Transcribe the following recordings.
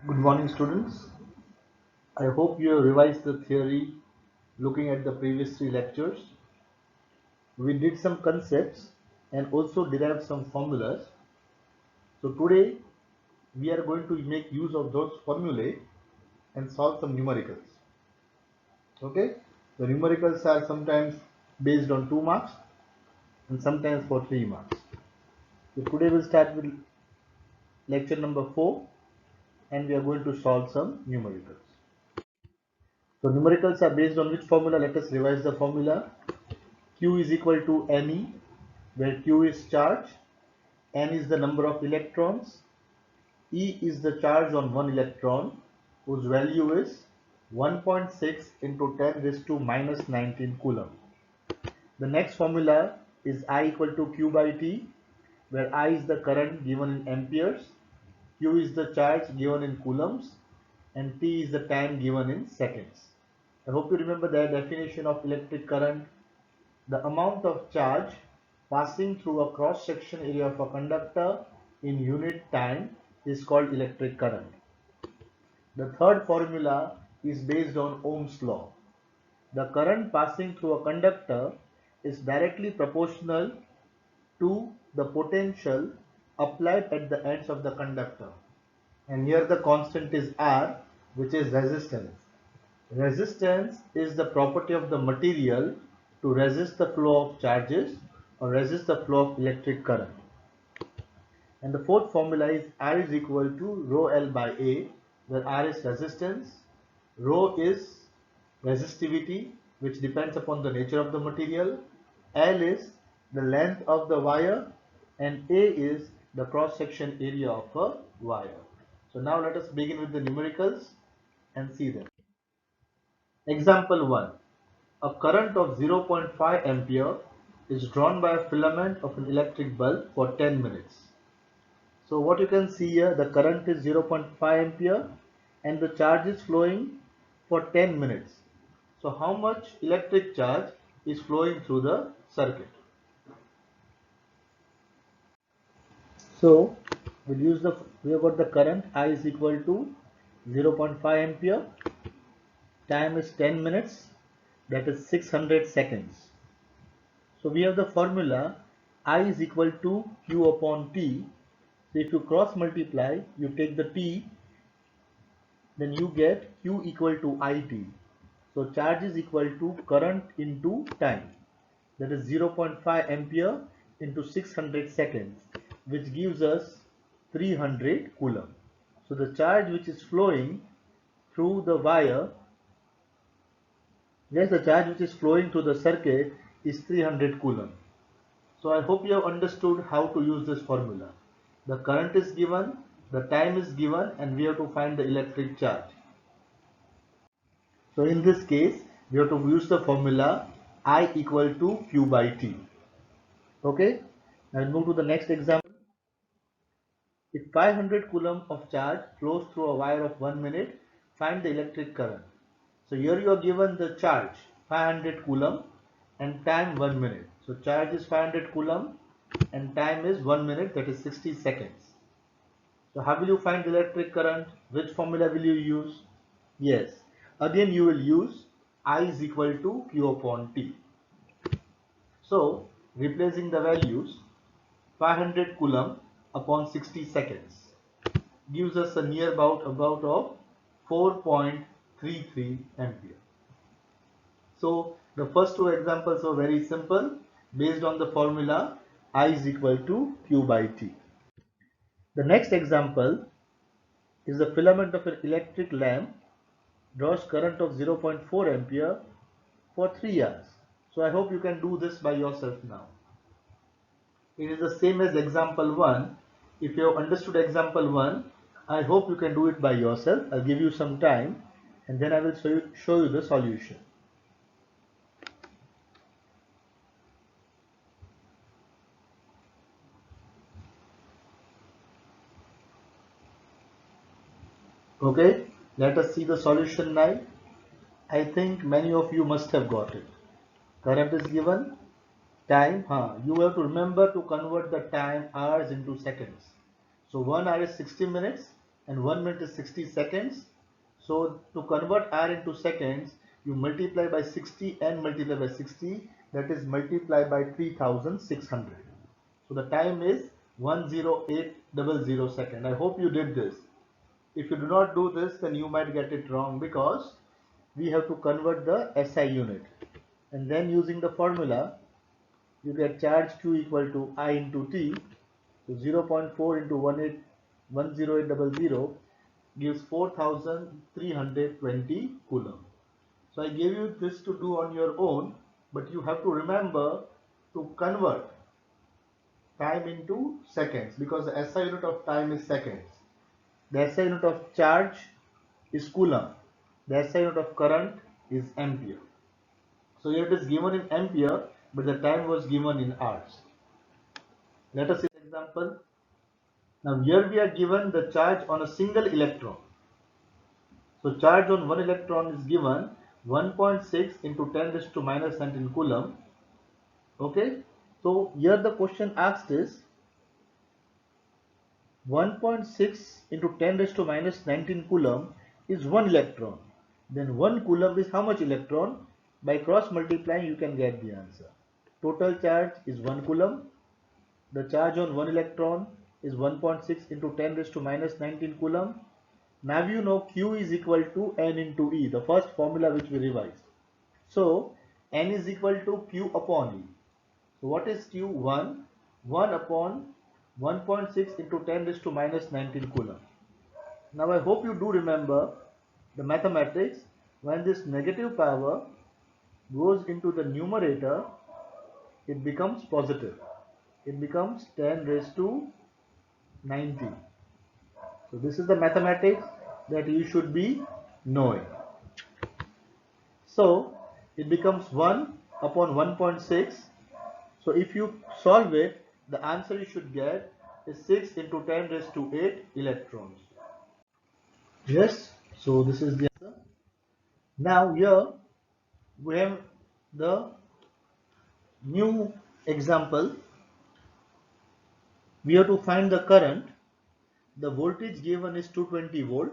Good morning, students. I hope you have revised the theory looking at the previous three lectures. We did some concepts and also derived some formulas. So today we are going to make use of those formulae and solve some numericals. Okay? The numericals are sometimes based on 2 marks and sometimes for 3 marks. So today we'll start with lecture number 4 and we are going to solve some numericals. So numericals are based on which formula? Let us revise the formula. Q is equal to Ne, where Q is charge, N is the number of electrons, E is the charge on one electron, whose value is 1.6 into 10 raised to minus 19 coulomb. The next formula is I equal to Q by T, where I is the current given in amperes, Q is the charge given in coulombs, and T is the time given in seconds. I hope you remember the definition of electric current. The amount of charge passing through a cross-section area of a conductor in unit time is called electric current. The third formula is based on Ohm's law. The current passing through a conductor is directly proportional to the potential applied at the ends of the conductor. And here the constant is R, which is resistance. Resistance is the property of the material to resist the flow of charges or resist the flow of electric current. And the fourth formula is R is equal to rho L by A, where R is resistance, rho is resistivity, which depends upon the nature of the material, L is the length of the wire, and A is the cross-section area of a wire. So now let us begin with the numericals and see them. Example 1. A current of 0.5 ampere is drawn by a filament of an electric bulb for 10 minutes. So what you can see here, the current is 0.5 ampere and the charge is flowing for 10 minutes. So how much electric charge is flowing through the circuit? So we have got the current I is equal to 0.5 ampere, time is 10 minutes, that is 600 seconds. So we have the formula I is equal to Q upon T. So if you cross multiply, you take the T, then you get Q equal to IT. So charge is equal to current into time. That is 0.5 ampere into 600 seconds, which gives us 300 coulomb. So the charge which is flowing through the wire, yes, the charge which is flowing through the circuit is 300 coulomb. So I hope you have understood how to use this formula. The current is given, the time is given, and we have to find the electric charge. So in this case, we have to use the formula I equal to Q by T. Okay, now we'll move to the next example. If 500 coulomb of charge flows through a wire of 1 minute, find the electric current. So here you are given the charge 500 coulomb and time 1 minute. So charge is 500 coulomb and time is 1 minute, that is 60 seconds. So how will you find the electric current? Which formula will you use? Yes, again you will use I is equal to Q upon T. So replacing the values, 500 coulomb upon 60 seconds gives us a near about of 4.33 ampere. So the first two examples are very simple based on the formula I is equal to Q by T. The next example is the filament of an electric lamp draws current of 0.4 ampere for 3 hours. So I hope you can do this by yourself now. It is the same as example 1. If you have understood example 1, I hope you can do it by yourself. I'll give you some time and then I will show you the solution. Okay, let us see the solution now. I think many of you must have got it. Current is given, time, you have to remember to convert the time hours into seconds. So 1 hour is 60 minutes and 1 minute is 60 seconds. So to convert hour into seconds, you multiply by 60 and multiply by 60, that is multiply by 3600. So the time is 10800 second. I hope you did this. If you do not do this, then you might get it wrong, because we have to convert the SI unit. And then using the formula, you get charge Q equal to I into T. So 0.4 into 10800 gives 4320 coulomb. So I gave you this to do on your own, but you have to remember to convert time into seconds, because the SI unit of time is seconds. The SI unit of charge is coulomb. The SI unit of current is ampere. So here it is given in ampere, but the time was given in hours. Let us see an example. Now here we are given the charge on a single electron. So charge on one electron is given 1.6 into 10 raised to minus 19 coulomb. Okay. So here the question asked is 1.6 into 10 raised to minus 19 coulomb is 1 electron. Then 1 coulomb is how much electron? By cross multiplying you can get the answer. Total charge is 1 coulomb. The charge on 1 electron is 1.6 into 10 raised to minus 19 coulomb. Now you know Q is equal to N into E, the first formula which we revised. So N is equal to Q upon E. So what is Q? 1 upon 1.6 into 10 raised to minus 19 coulomb. Now I hope you do remember the mathematics. When this negative power goes into the numerator, it becomes positive. It becomes 10 raised to 90. So this is the mathematics that you should be knowing. So it becomes 1 upon 1.6. So if you solve it, the answer you should get is 6 into 10 raised to 8 electrons. Yes, so this is the answer. Now here we have the new example. We have to find the current. The voltage given is 220 volt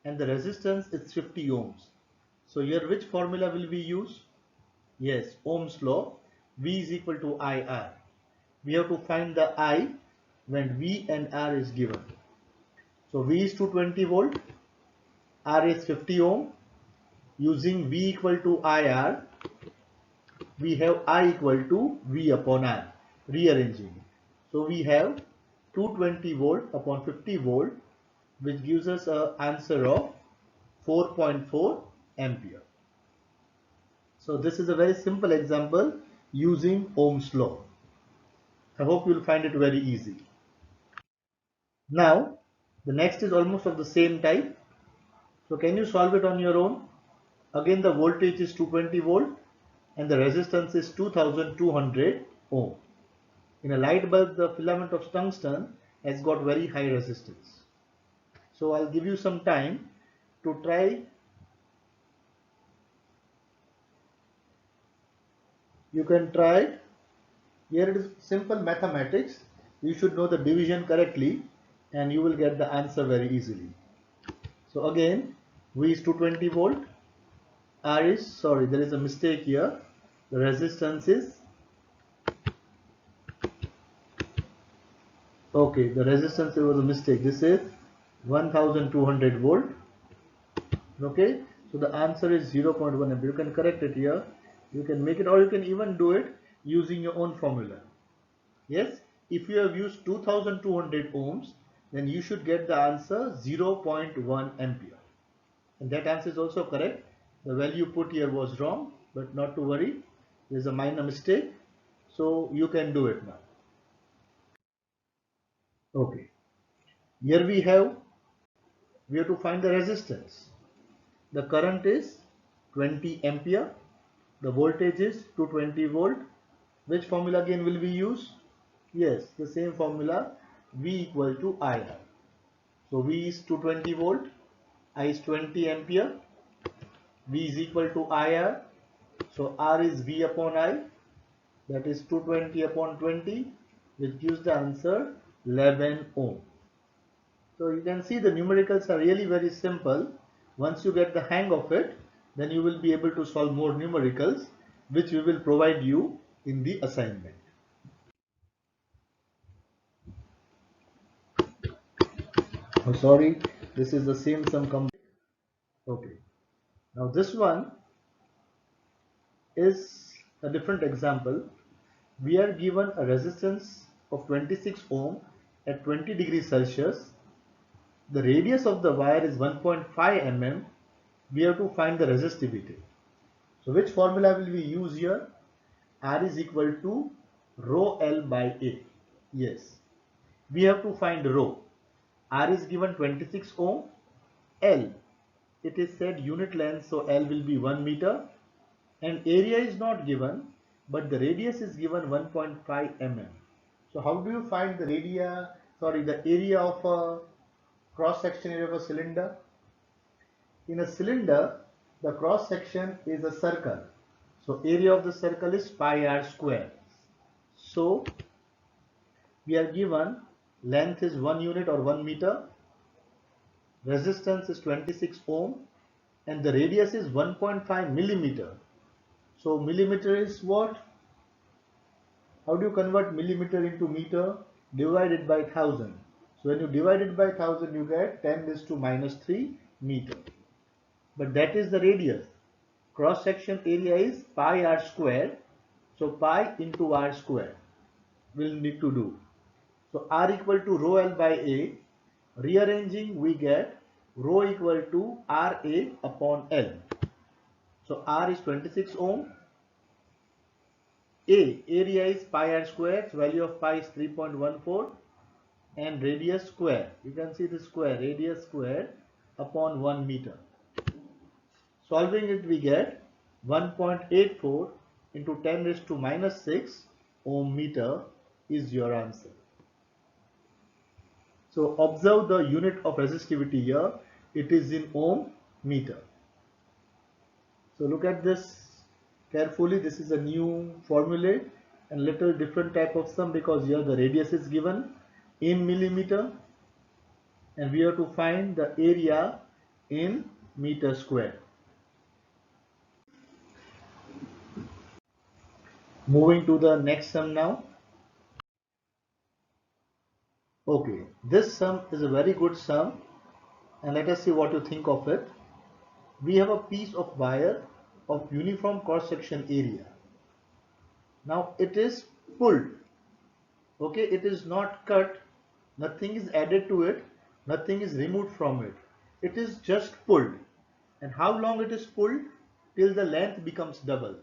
and the resistance is 50 ohms. So here which formula will we use? Yes, Ohm's law. V is equal to IR. We have to find the I when V and R is given. So V is 220 volt, R is 50 ohm. Using V equal to IR, we have I equal to V upon R. Rearranging it. So we have 220 volt upon 50 volt, which gives us an answer of 4.4 ampere. So this is a very simple example using Ohm's law. I hope you will find it very easy. Now the next is almost of the same type. So can you solve it on your own? Again the voltage is 220 volt and the resistance is 2200 ohm. In a light bulb, the filament of tungsten has got very high resistance. So I'll give you some time to try. You can try it. Here it is simple mathematics. You should know the division correctly and you will get the answer very easily. So again, V is 220 volt. R is, sorry, there is a mistake here. The resistance is, okay, the resistance, there was a mistake. This is 1200 volt. Okay, so the answer is 0.1 ampere. You can correct it here. You can make it, or you can even do it using your own formula. Yes, if you have used 2200 ohms, then you should get the answer 0.1 ampere. And that answer is also correct. The value put here was wrong, but not to worry. There is a minor mistake. So you can do it now. Okay. Here we have to find the resistance. The current is 20 ampere. The voltage is 220 volt. Which formula again will we use? Yes, the same formula, V equal to IR. So V is 220 volt, I is 20 ampere, V is equal to IR. So R is V upon I, that is 220 upon 20, which gives the answer 11 ohm. So you can see the numericals are really very simple. Once you get the hang of it, then you will be able to solve more numericals, which we will provide you in the assignment. Oh, sorry, this is the same sum complete. Okay. Now this one is a different example. We are given a resistance of 26 ohm at 20 degrees Celsius. The radius of the wire is 1.5 mm. We have to find the resistivity. So which formula will we use here? R is equal to rho L by A. Yes, we have to find rho. R is given 26 ohm. L, it is said unit length, so L will be 1 meter. And area is not given, but the radius is given 1.5 mm. So how do you find the the area of a cross section area of a cylinder? In a cylinder, the cross section is a circle. So area of the circle is pi r square. So we are given length is 1 unit or 1 meter, resistance is 26 ohm, and the radius is 1.5 millimeter. So millimeter is what? How do you convert millimeter into meter? Divided by 1000. So when you divide it by 1000, you get 10 is to minus 3 meter. But that is the radius. Cross section area is pi r square. So pi into r square we'll need to do. So R equal to rho L by A. Rearranging, we get rho equal to RA upon L. So R is 26 ohm. A, area is pi r square. So value of pi is 3.14. And radius square. You can see the square, radius square upon 1 meter. Solving it, we get 1.84 into 10 raised to minus 6 ohm meter is your answer. So observe the unit of resistivity here. It is in ohm meter. So look at this carefully. This is a new formula and little different type of sum, because here the radius is given in millimeter and we have to find the area in meter square. Moving to the next sum now. Okay, this sum is a very good sum, and let us see what you think of it. We have a piece of wire of uniform cross section area. Now it is pulled. Okay, it is not cut, nothing is added to it, nothing is removed from it. It is just pulled. And how long it is pulled? Till the length becomes double.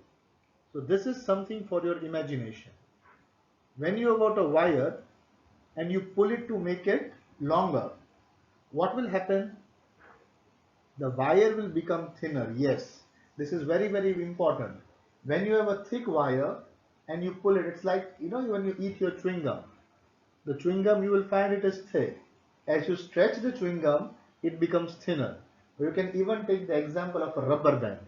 So this is something for your imagination. When you have got a wire and you pull it to make it longer, what will happen? The wire will become thinner. Yes, this is very, very important. When you have a thick wire and you pull it, it's like, when you eat your chewing gum. The chewing gum, you will find it is thick. As you stretch the chewing gum, it becomes thinner. You can even take the example of a rubber band.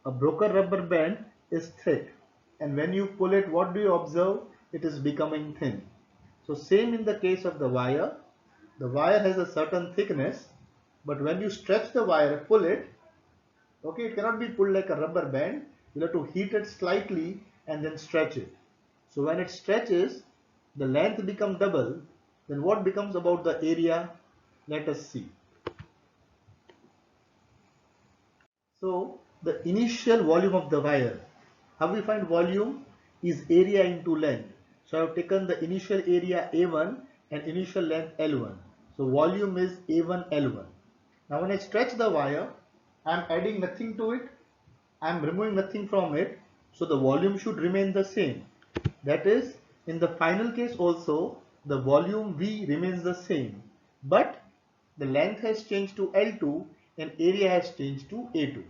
A broken rubber band is thick, and when you pull it, what do you observe? It is becoming thin. So same in the case of the wire. The wire has a certain thickness, but when you stretch the wire, pull it, okay, it cannot be pulled like a rubber band. You have to heat it slightly and then stretch it. So when it stretches, the length becomes double. Then what becomes about the area? Let us see. So the initial volume of the wire, how we find volume is area into length. So I have taken the initial area A1 and initial length L1. So volume is A1 L1. Now when I stretch the wire, I am adding nothing to it, I am removing nothing from it, so the volume should remain the same. That is, in the final case also, the volume V remains the same, but the length has changed to L2 and area has changed to A2.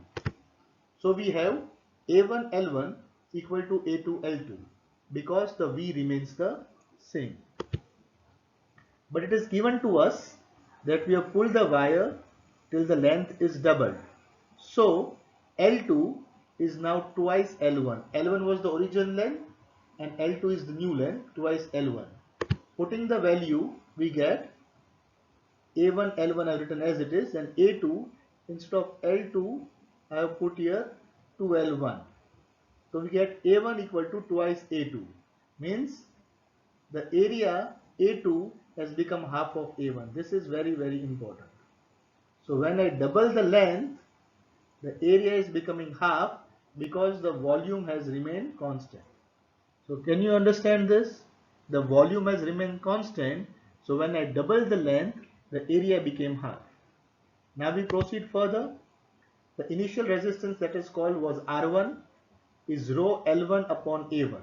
So we have A1 L1 equal to A2 L2 because the V remains the same. But it is given to us that we have pulled the wire till the length is doubled. So L2 is now twice L1. L1 was the original length and L2 is the new length, twice L1. Putting the value, we get A1 L1 I have written as it is, and A2 instead of L2 I have put here 2L1. So we get A1 equal to twice A2, means the area A2 has become half of A1. This is very, very important. So when I double the length, the area is becoming half because the volume has remained constant. So can you understand this? The volume has remained constant. So when I double the length, the area became half. Now we proceed further. The initial resistance that is called was R1 is rho L1 upon A1.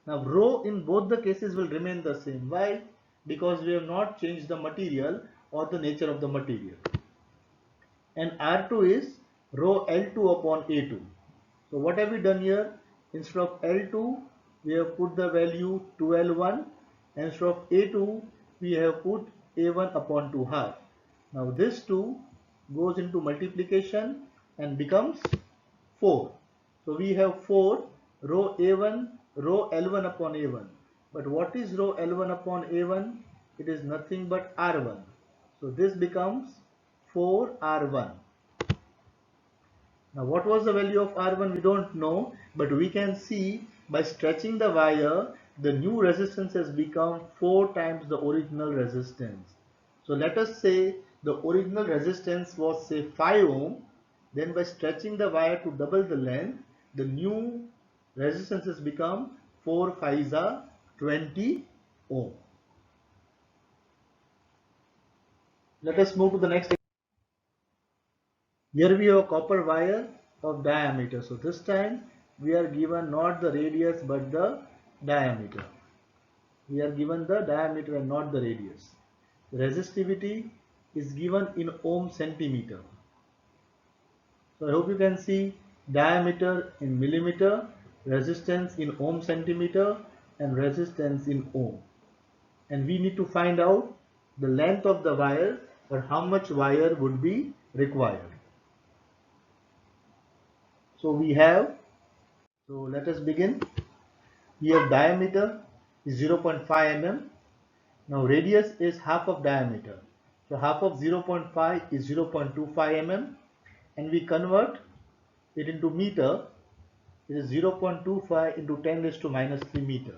Now rho in both the cases will remain the same. Why? Because we have not changed the material or the nature of the material. And R2 is rho L2 upon A2. So what have we done here? Instead of L2 we have put the value 2L1, and instead of A2 we have put A1 upon 2 half. Now this 2 goes into multiplication and becomes 4. So we have 4 rho A1 rho L1 upon A1. But what is rho L1 upon A1? It is nothing but R1. So this becomes 4R1. Now what was the value of R1? We don't know, but we can see by stretching the wire, the new resistance has become 4 times the original resistance. So let us say the original resistance was say 5 ohm, then by stretching the wire to double the length, the new resistance has become 4 5s are 20 ohm. Let us move to the next. Here we have a copper wire of diameter. So this time we are given not the radius but the diameter. We are given the diameter and not the radius. The resistivity is given in ohm centimeter. So I hope you can see diameter in millimeter, resistance in ohm centimeter, and resistance in ohm. And we need to find out the length of the wire or how much wire would be required. So let us begin. We have diameter is 0.5 mm. Now radius is half of diameter. So half of 0.5 is 0.25 mm, and we convert it into meter. It is 0.25 into 10 raised to minus 3 meter.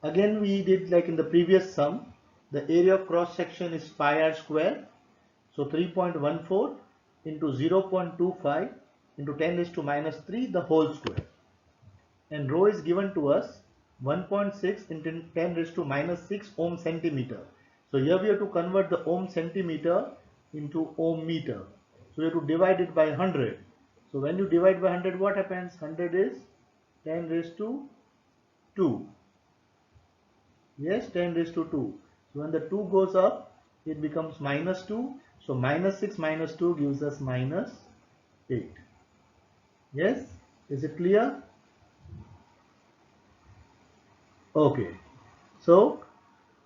Again we did like in the previous sum. The area of cross section is pi r square. So 3.14 into 0.25 into 10 raised to minus 3 the whole square. And rho is given to us 1.6 into 10 raised to minus 6 ohm centimeter. So here we have to convert the ohm centimeter into ohm meter. So we have to divide it by 100. So when you divide by 100, what happens? 100 is 10 raised to 2. Yes, 10 raised to 2. So when the 2 goes up, it becomes minus 2. So minus 6 minus 2 gives us minus 8. Yes, is it clear? Okay, so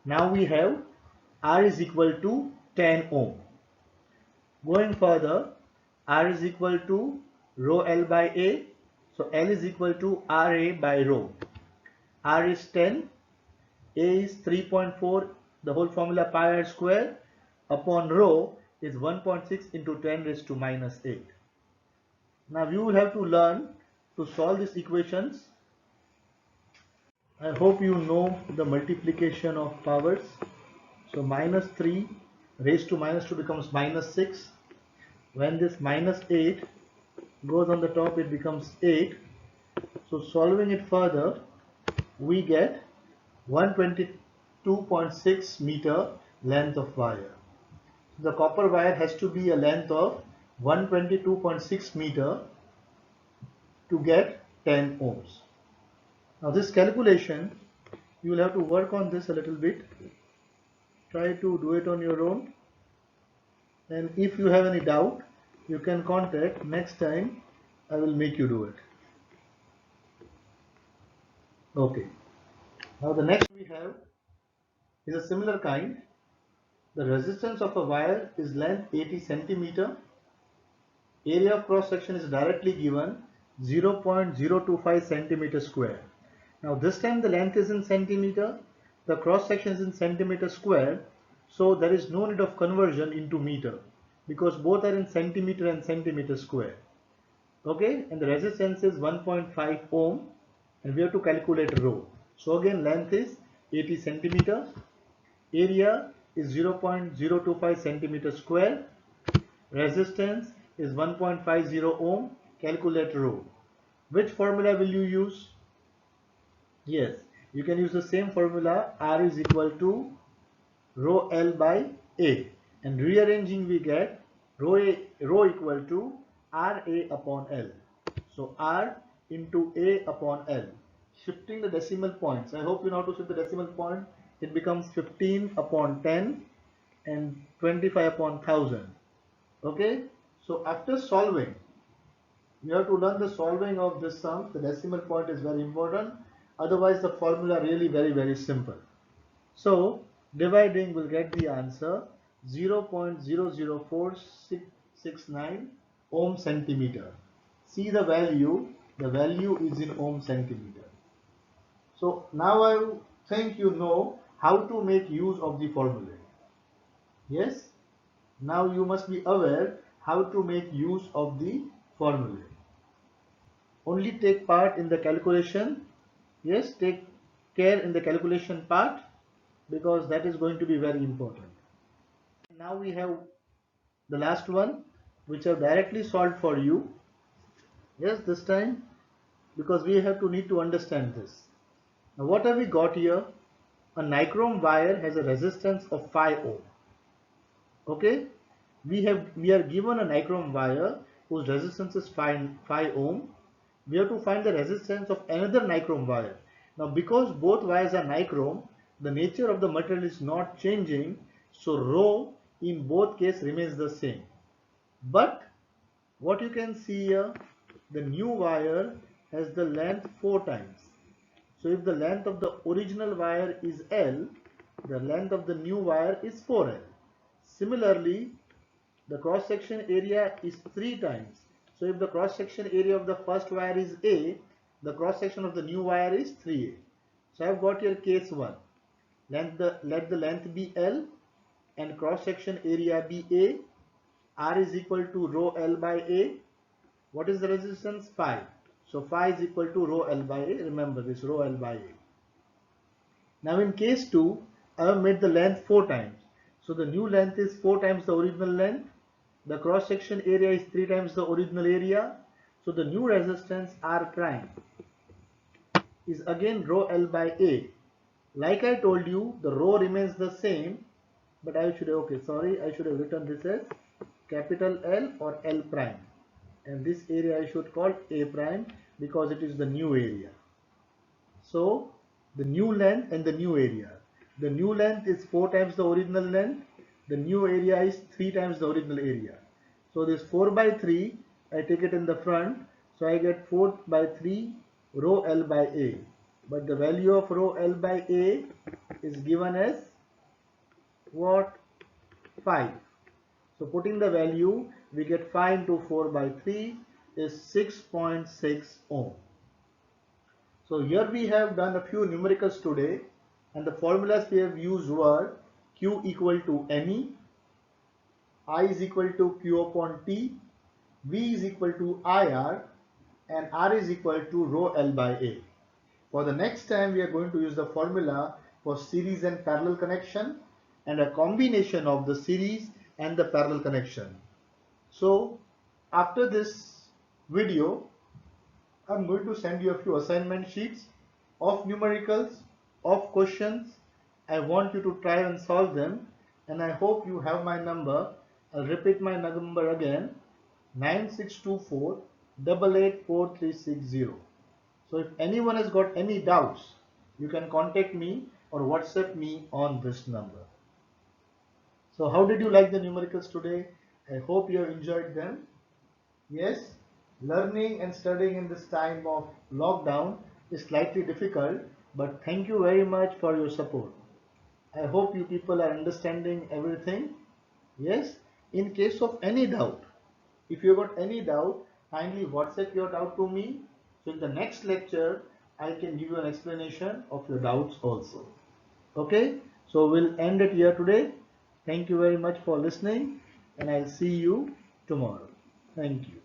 now we have R is equal to 10 ohm. Going further, R is equal to rho L by A. So L is equal to RA by rho. R is 10, A is 3.4, the whole formula pi r square upon rho is 1.6 into 10 raised to minus 8. Now you will have to learn to solve these equations. I hope you know the multiplication of powers. So minus 3 raised to minus 2 becomes minus 6. When this minus 8 goes on the top, it becomes 8. So solving it further, we get 122.6 meter length of wire. The copper wire has to be a length of 122.6 meter to get 10 ohms. Now this calculation, you will have to work on this a little bit. Try to do it on your own. And if you have any doubt, you can contact. Next time I will make you do it. Okay. Now the next we have is a similar kind. The resistance of a wire is length 80 centimeter. Area of cross section is directly given 0.025 centimeter square. Now this time the length is in centimeter, the cross section is in centimeter square. So there is no need of conversion into meter because both are in centimeter and centimeter square. Okay, and the resistance is 1.5 ohm and we have to calculate rho. So again, length is 80 centimeter, area is 0.025 centimeter square, resistance is 1.50 ohm, calculate rho. Which formula will you use? Yes, you can use the same formula. R is equal to rho L by A, and rearranging we get rho equal to RA upon L. So R into A upon L. Shifting the decimal points. I hope you know how to shift the decimal point. It becomes 15 upon 10 and 25 upon 1000. Okay. So after solving, you have to learn the solving of this sum. The decimal point is very important. Otherwise, the formula really very simple. So dividing will get the answer 0.004669 ohm centimeter. See the value is in ohm centimeter. So now I think you know how to make use of the formula. Yes? Now you must be aware how to make use of the formula. Only take part in the calculation. Yes, take care in the calculation part because that is going to be very important. Now we have the last one which I've directly solved for you. Yes, this time because we have to need to understand this. Now what have we got here? A nichrome wire has a resistance of 5 ohm. Okay, we are given a nichrome wire whose resistance is 5 ohm. We have to find the resistance of another nichrome wire. Now because both wires are nichrome, the nature of the material is not changing, so rho in both cases remains the same. But what you can see here, the new wire has the length 4 times. So if the length of the original wire is L, the length of the new wire is 4L. Similarly, the cross section area is 3 times. So if the cross section area of the first wire is A, the cross section of the new wire is 3A. So I have got here case 1. Let the length be L and cross section area be A. R is equal to rho L by A. What is the resistance? 5. So 5 is equal to rho L by A. Remember this, rho L by A. Now in case 2, I have made the length 4 times. So the new length is 4 times the original length. The cross section area is 3 times the original area. So the new resistance R prime is again rho L by A. Like I told you, the rho remains the same, but I should have written this as capital L or L prime, and this area I should call A prime because it is the new area. So the new length and the new area. The new length is 4 times the original length. The new area is 3 times the original area. So this 4 by 3, I take it in the front. So I get 4 by 3 rho L by A. But the value of rho L by A is given as what? 5. So putting the value, we get 5 into 4 by 3 is 6.6 ohm. So here we have done a few numericals today, and the formulas we have used were Q equal to Ne, I is equal to Q upon T, V is equal to IR, and R is equal to rho L by A. For the next time we are going to use the formula for series and parallel connection and a combination of the series and the parallel connection. So after this video, I'm going to send you a few assignment sheets of numericals, of questions. I want you to try and solve them, and I hope you have my number. I'll repeat my number again, 9624 884360. So if anyone has got any doubts, you can contact me or WhatsApp me on this number. So how did you like the numericals today? I hope you have enjoyed them. Yes, learning and studying in this time of lockdown is slightly difficult, but thank you very much for your support. I hope you people are understanding everything. Yes, in case of any doubt, if you got any doubt, kindly WhatsApp your doubt to me. So in the next lecture, I can give you an explanation of your doubts also. Okay, so we'll end it here today. Thank you very much for listening, and I'll see you tomorrow. Thank you.